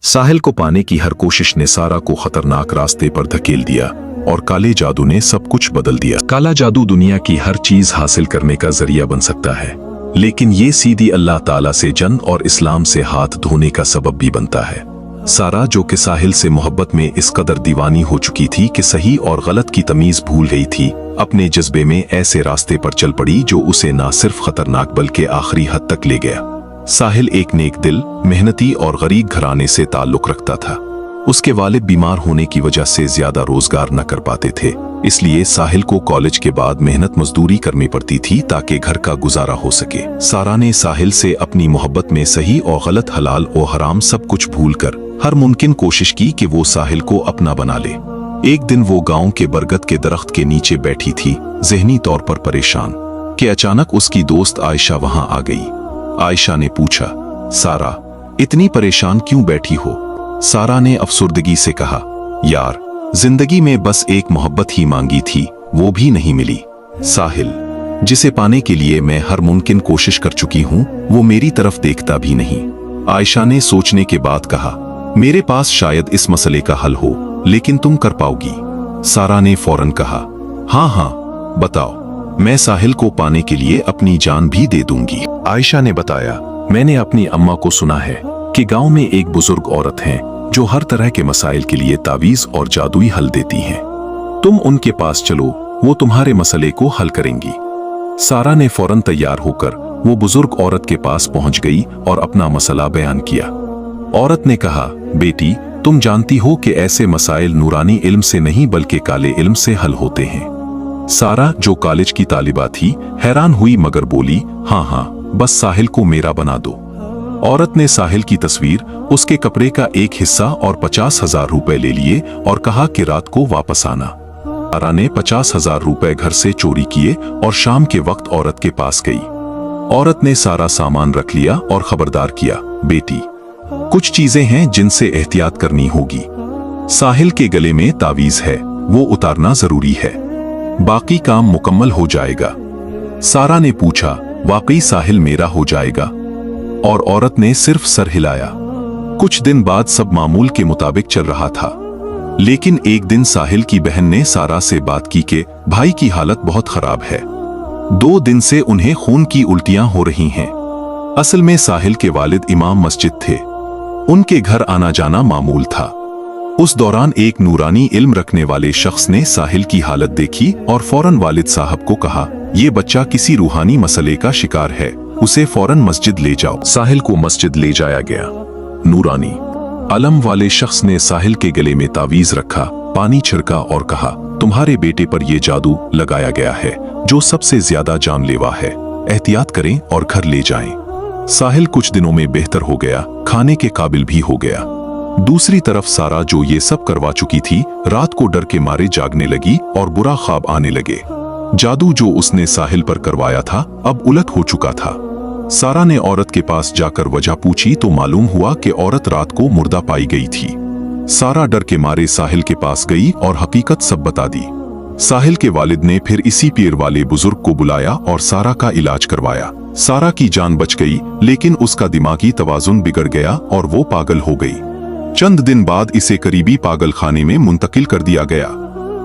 साहिल को पाने की हर कोशिश ने सारा को खतरनाक रास्ते पर धकेल दिया और काले जादू ने सब कुछ बदल दिया। काला जादू दुनिया की हर चीज हासिल करने का जरिया बन सकता है, लेकिन ये सीधी अल्लाह ताला से जन्नत और इस्लाम से हाथ धोने का सबब भी बनता है। सारा, जो कि साहिल से मोहब्बत में इस कदर दीवानी हो चुकी थी कि सही और गलत की तमीज भूल गई थी, अपने जज्बे में ऐसे रास्ते पर चल पड़ी जो उसे ना सिर्फ खतरनाक बल्कि आखिरी हद तक ले गया। साहिल एक नेक दिल, मेहनती और गरीब घराने से ताल्लुक रखता था। उसके वालिद बीमार होने की वजह से ज्यादा रोजगार न कर पाते थे, इसलिए साहिल को कॉलेज के बाद मेहनत मजदूरी करनी पड़ती थी ताकि घर का गुजारा हो सके। सारा ने साहिल से अपनी मोहब्बत में सही और गलत, हलाल और हराम सब कुछ भूलकर हर मुमकिन कोशिश की कि वो साहिल को अपना बना ले। एक दिन वो गांव के बरगद के दरख्त के नीचे बैठी थी, ज़हनी तौर पर परेशान, कि अचानक उसकी दोस्त आयशा वहां आ गई। आयशा ने पूछा, सारा, इतनी परेशान क्यों बैठी हो? सारा ने अफसुर्दगी से कहा, यार, जिंदगी में बस एक मोहब्बत ही मांगी थी, वो भी नहीं मिली। साहिल, जिसे पाने के लिए मैं हर मुमकिन कोशिश कर चुकी हूं, वो मेरी तरफ देखता भी नहीं। आयशा ने सोचने के बाद कहा, मेरे पास शायद इस मसले का हल हो, लेकिन तुम कर पाओगी? सारा ने फौरन कहा, हाँ हाँ, बताओ, मैं साहिल को पाने के लिए अपनी जान भी दे दूंगी। आयशा ने बताया, मैंने अपनी अम्मा को सुना है कि गांव में एक बुजुर्ग औरत है जो हर तरह के मसाइल के लिए तावीज और जादुई हल देती हैं। तुम उनके पास चलो, वो तुम्हारे मसले को हल करेंगी। सारा ने फौरन तैयार होकर वो बुजुर्ग औरत के पास पहुंच गई और अपना मसला बयान किया। औरत ने कहा, बेटी, तुम जानती हो कि ऐसे मसाइल नूरानी इल्म से नहीं बल्कि काले इल्म से हल होते हैं। सारा, जो कॉलेज की तालिबा थी, हैरान हुई मगर बोली, हाँ हाँ, बस साहिल को मेरा बना दो। औरत ने साहिल की तस्वीर, उसके कपड़े का एक हिस्सा और 50,000 रुपए ले लिए और कहा कि रात को वापस आना। सारा ने 50,000 रुपए घर से चोरी किए और शाम के वक्त औरत के पास गई। औरत ने सारा सामान रख लिया और खबरदार किया, बेटी, कुछ चीजें हैं जिनसे एहतियात करनी होगी। साहिल के गले में तावीज है, वो उतारना जरूरी है, बाकी काम मुकम्मल हो जाएगा। सारा ने पूछा, वाकई साहिल मेरा हो जाएगा? और औरत ने सिर्फ सर हिलाया। कुछ दिन बाद सब मामूल के मुताबिक चल रहा था, लेकिन एक दिन साहिल की बहन ने सारा से बात की कि भाई की हालत बहुत खराब है, 2 दिन से उन्हें खून की उल्टियां हो रही हैं। असल में साहिल के वालिद इमाम मस्जिद थे, उनके घर आना जाना मामूल था। उस दौरान एक नूरानी इल्म रखने वाले शख्स ने साहिल की हालत देखी और फौरन वालिद साहब को कहा, ये बच्चा किसी रूहानी मसले का शिकार है, उसे फौरन मस्जिद ले जाओ। साहिल को मस्जिद ले जाया गया। नूरानी अलम वाले शख्स ने साहिल के गले में तावीज रखा, पानी छिड़का और कहा, तुम्हारे बेटे पर यह जादू लगाया गया है जो सबसे ज्यादा जानलेवा है, एहतियात करें और घर ले जाएं। साहिल कुछ दिनों में बेहतर हो गया, खाने के काबिल भी हो गया। दूसरी तरफ सारा, जो ये सब करवा चुकी थी, रात को डर के मारे जागने लगी और बुरा ख्वाब आने लगे। जादू जो उसने साहिल पर करवाया था अब उलट हो चुका था। सारा ने औरत के पास जाकर वजह पूछी तो मालूम हुआ कि औरत रात को मुर्दा पाई गई थी। सारा डर के मारे साहिल के पास गई और हकीकत सब बता दी। साहिल के वालिद ने फिर इसी पीर वाले बुजुर्ग को बुलाया और सारा का इलाज करवाया। सारा की जान बच गई, लेकिन उसका दिमागी तवाजुन बिगड़ गया और वो पागल हो गई। चंद दिन बाद इसे करीबी पागल खाने में मुंतकिल कर दिया गया।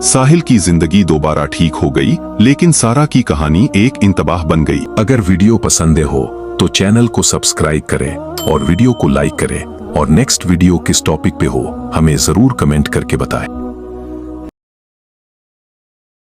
साहिल की जिंदगी दोबारा ठीक हो गई, लेकिन सारा की कहानी एक इंतबाह बन गई। अगर वीडियो पसंद हो तो चैनल को सब्सक्राइब करें और वीडियो को लाइक करें, और नेक्स्ट वीडियो किस टॉपिक पे हो हमें जरूर कमेंट करके बताएं।